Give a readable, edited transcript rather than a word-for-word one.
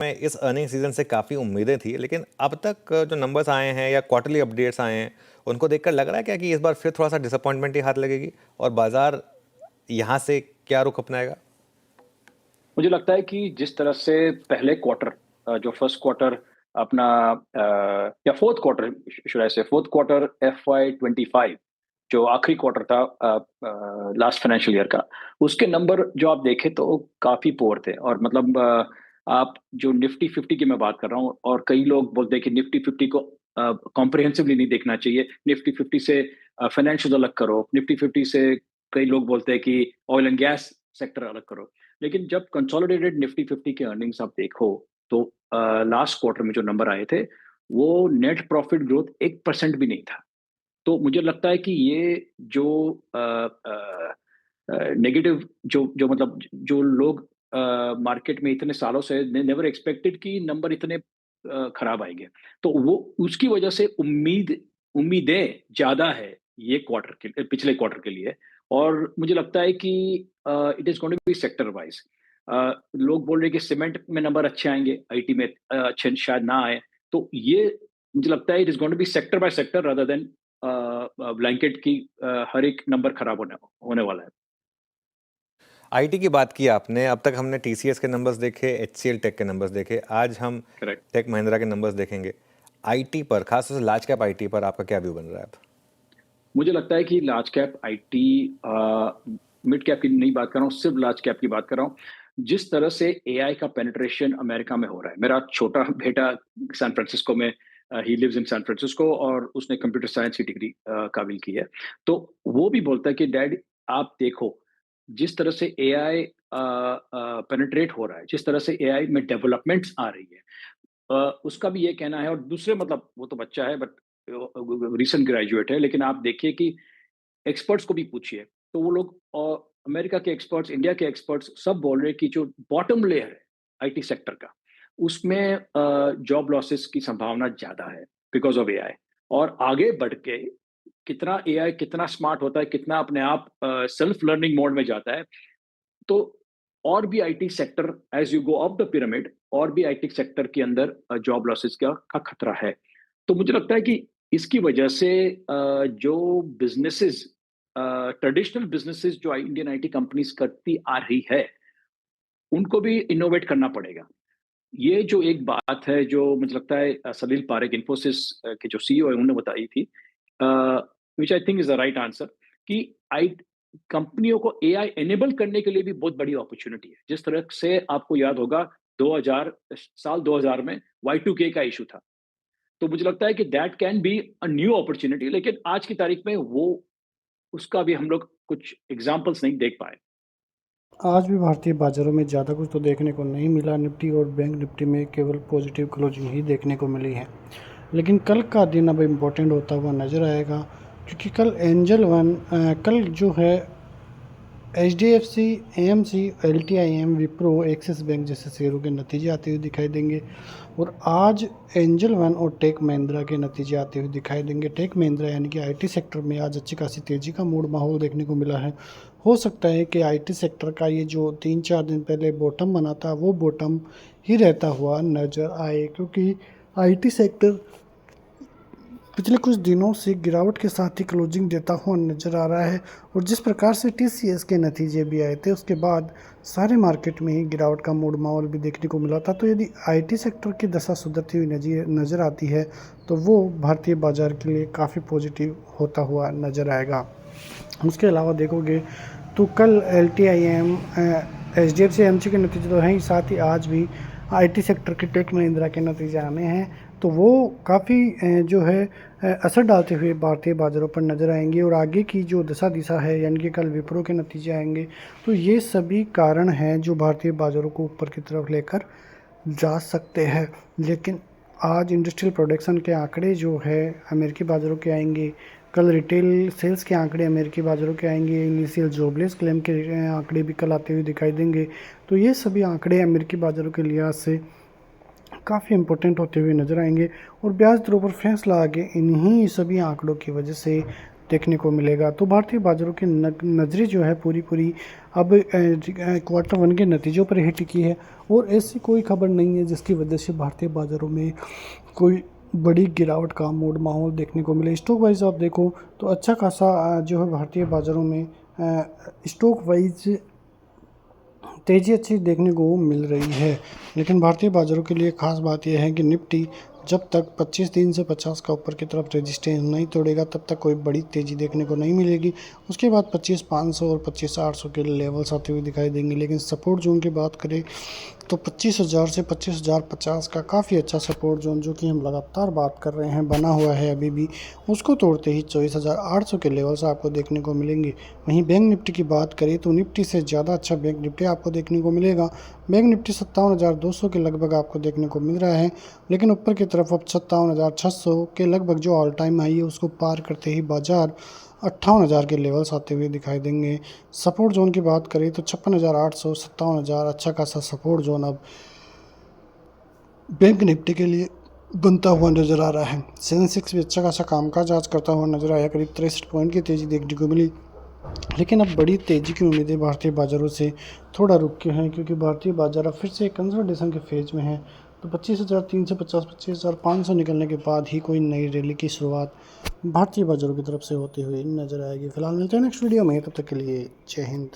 में इस earning season से काफ़ी उम्मीदें थी, लेकिन अब तक जो नंबर्स आए हैं या क्वार्टरली अपडेट्स आए हैं, उनको देखकर लग रहा है क्या कि इस बार फिर थोड़ा सा डिसअपॉइंटमेंट ही हाथ लगेगी और बाजार यहाँ से क्या रुख अपनाएगा? मुझे लगता है कि जिस तरह से पहले क्वार्टर जो फर्स्ट क्वार्टर अपना या फोर्थ क्वार्टर शुड आई से फोर्थ क्वार्टर FY 25 जो आखिरी क्वार्टर था लास्ट फाइनेंशियल ईयर का, उसके नंबर जो आप देखें तो काफी पुअर थे। और मतलब आप जो निफ्टी 50 की मैं बात कर रहा हूँ, और कई लोग बोलते हैं कि निफ्टी 50 को कॉम्प्रिहेंसिवली नहीं देखना चाहिए, निफ्टी 50 से फाइनेंशियल अलग करो, निफ्टी 50 से कई लोग बोलते हैं कि ऑयल एंड गैस सेक्टर अलग करो। लेकिन जब कंसोलिडेटेड निफ्टी 50 के अर्निंग्स आप देखो तो लास्ट क्वार्टर में जो नंबर आए थे, वो नेट प्रॉफिट ग्रोथ 1% भी नहीं था। तो मुझे लगता है कि ये जो नेगेटिव जो जो मतलब जो लोग मार्केट में इतने सालों से नेवर एक्सपेक्टेड कि नंबर इतने खराब आएंगे, तो वो उसकी वजह से उम्मीदें ज्यादा है ये क्वार्टर के पिछले क्वार्टर के लिए। और मुझे लगता है कि it is going to be sector wise. लोग बोल रहे हैं कि सीमेंट में नंबर अच्छे आएंगे, आईटी में अच्छे शायद ना आए। तो ये मुझे लगता है it is going to be sector by sector rather than blanket की हर एक नंबर खराब होने होने वाला है। आईटी की बात की आपने, अब तक हमने टीसीएस के नंबर्स देखे, एचसीएल टेक के नंबर्स देखे, आज हम करेक्ट। टेक महिंद्रा के नंबर्स देखेंगे। आईटी पर, खासतौर से लार्ज कैप आईटी पर आपका क्या व्यू बन रहा है अब? मुझे लगता है कि large cap IT, mid cap की नहीं बात कर रहा हूँ, सिर्फ लार्ज कैप की बात कर रहा हूँ। जिस तरह से एआई का पेनिट्रेशन अमेरिका में हो रहा है, मेरा छोटा बेटा San Francisco, he lives in San Francisco उसने कंप्यूटर साइंस की डिग्री काबिल की है। तो वो भी बोलता है कि डैड आप देखो, जिस तरह से एआई पेनिट्रेट हो रहा है, जिस तरह से एआई में डेवलपमेंट्स आ रही है, उसका भी ये कहना है। और दूसरे मतलब वो तो बच्चा है, बट रिसेंट ग्रेजुएट है, लेकिन आप देखिए कि एक्सपर्ट्स को भी पूछिए तो वो लोग, और अमेरिका के एक्सपर्ट्स, इंडिया के एक्सपर्ट्स, सब बोल रहे हैं कि जो बॉटम लेयर है आईटी सेक्टर का, उसमें जॉब लॉसेस की संभावना ज्यादा है बिकॉज ऑफ एआई। और आगे बढ़ के कितना एआई कितना स्मार्ट होता है, कितना अपने आप सेल्फ लर्निंग मोड में जाता है, तो और भी IT sector, as you go up the pyramid, और भी आईटी सेक्टर के अंदर जॉब लॉसेस का खतरा है। तो मुझे लगता है कि इसकी वजह से जो बिजनेसेस, ट्रेडिशनल बिजनेसेस जो इंडियन आईटी कंपनीज करती आ रही है, उनको भी इनोवेट करना पड़ेगा। ये जो एक बात है जो मुझे लगता है सलील पारेख, इन्फोसिस के जो सीईओ है, उन्होंने बताई थी, which I think is the right answer, कि आई कंपनियों को एआई एनेबल करने के लिए भी बहुत बड़ी अपॉर्चुनिटी है। जिस तरह से आपको याद होगा 2000 साल 2000 में Y2K का इशू था, तो मुझे लगता है कि that can be a new opportunity. लेकिन आज की तारीख में वो उसका भी हम लोग कुछ एग्जाम्पल्स नहीं देख पाए। आज भी भारतीय बाजारों में ज़्यादा कुछ तो देखने को नहीं मिला। निफ्टी और बैंक निफ्टी में केवल पॉजिटिव क्लोजिंग ही देखने को मिली है। लेकिन कल का दिन अब इम्पोर्टेंट होता हुआ नज़र आएगा, क्योंकि कल एंजल वन कल जो है HDFC, AMC, LTIM, Wipro, axis bank जैसे शेयरों के नतीजे आते हुए दिखाई देंगे। और आज एंजल वन और टेक महिंद्रा के नतीजे आते हुए दिखाई देंगे। टेक महिंद्रा यानी कि आईटी सेक्टर में आज अच्छी खासी तेज़ी का मूड माहौल देखने को मिला है। हो सकता है कि आईटी सेक्टर का ये जो 3-4 दिन पहले बॉटम बना था, वो बॉटम ही रहता हुआ नज़र आए, क्योंकि आईटी सेक्टर पिछले कुछ दिनों से गिरावट के साथ ही क्लोजिंग देता हुआ नज़र आ रहा है। और जिस प्रकार से टीसीएस के नतीजे भी आए थे, उसके बाद सारे मार्केट में ही गिरावट का मूड माहौल भी देखने को मिला था। तो यदि आईटी सेक्टर की दशा सुधरती हुई नज़र आती है, तो वो भारतीय बाज़ार के लिए काफ़ी पॉजिटिव होता हुआ नज़र आएगा। उसके अलावा देखोगे तो कल LTIM, HDFC, AMC के नतीजे तो हैं ही, साथ ही आज भी आईटी सेक्टर के टेक महिंद्रा के नतीजे आने हैं। तो वो काफ़ी जो है असर डालते हुए भारतीय बाज़ारों पर नज़र आएंगे। और आगे की जो दशा दिशा है, यानी कि कल विप्रो के नतीजे आएंगे, तो ये सभी कारण हैं जो भारतीय बाज़ारों को ऊपर की तरफ लेकर जा सकते हैं। लेकिन आज इंडस्ट्रियल प्रोडक्शन के आंकड़े जो है अमेरिकी बाज़ारों के आएंगे, कल रिटेल सेल्स के आंकड़े अमेरिकी बाज़ारों के आएंगे, इनिशियल जॉबलेस क्लेम के आंकड़े भी कल आते हुए दिखाई देंगे। तो ये सभी आंकड़े अमेरिकी बाज़ारों के लिहाज से काफ़ी इम्पोर्टेंट होते हुए नज़र आएंगे। और ब्याज दरों पर फैसला आगे इन्हीं सभी आंकड़ों की वजह से देखने को मिलेगा। तो भारतीय बाज़ारों की नज़रें जो है पूरी अब क्वार्टर वन के नतीजों पर ही टिकी है और ऐसी कोई खबर नहीं है जिसकी वजह से भारतीय बाज़ारों में कोई बड़ी गिरावट का माहौल देखने को मिले। स्टॉक वाइज आप देखो तो अच्छा खासा जो है भारतीय बाज़ारों में स्टॉक वाइज तेज़ी अच्छी देखने को मिल रही है। लेकिन भारतीय बाज़ारों के लिए ख़ास बात यह है कि निफ्टी जब तक 25 दिन से 50 का ऊपर की तरफ रेजिस्टेंस नहीं तोड़ेगा तब तक कोई बड़ी तेज़ी देखने को नहीं मिलेगी। उसके बाद 25,500 और 25,800 के लेवल्स आते हुए दिखाई देंगे। लेकिन सपोर्ट जोन की बात करें तो 25,000 से 25,050 का काफ़ी अच्छा सपोर्ट जोन, जो कि हम लगातार बात कर रहे हैं, बना हुआ है अभी भी। उसको तोड़ते ही 24,800 के लेवल्स आपको देखने को मिलेंगे। वहीं बैंक निफ्टी की बात करें तो निफ्टी से ज़्यादा अच्छा बैंक निफ्टी आपको देखने को मिलेगा। बैंक निफ्टी 57,200 के लगभग आपको देखने को मिल रहा है। लेकिन ऊपर की तरफ अब 57,600 के लगभग जो ऑल टाइम हाई है उसको पार करते ही बाजार 58,000 के लेवल्स आते हुए दिखाई देंगे। सपोर्ट जोन की बात करें तो 56,800 57,000 अच्छा खासा सपोर्ट जोन अब बैंक निफ्टी के लिए बनता हुआ नजर आ रहा है। सेंसेक्स भी अच्छा खासा कामकाज आज करता हुआ नजर आया, करीब 63 पॉइंट की तेज़ी देखने को मिली। लेकिन अब बड़ी तेज़ी की उम्मीदें भारतीय बाज़ारों से थोड़ा रुक के हैं, क्योंकि भारतीय बाज़ार अब फिर से कंसोलिडेशन के फेज़ में है। तो 25,350 25,500 निकलने के बाद ही कोई नई रैली की शुरुआत भारतीय बाज़ारों की तरफ से होती हुई नजर आएगी। फिलहाल मिलते हैं नेक्स्ट वीडियो में, तब तक के लिए जय हिंद।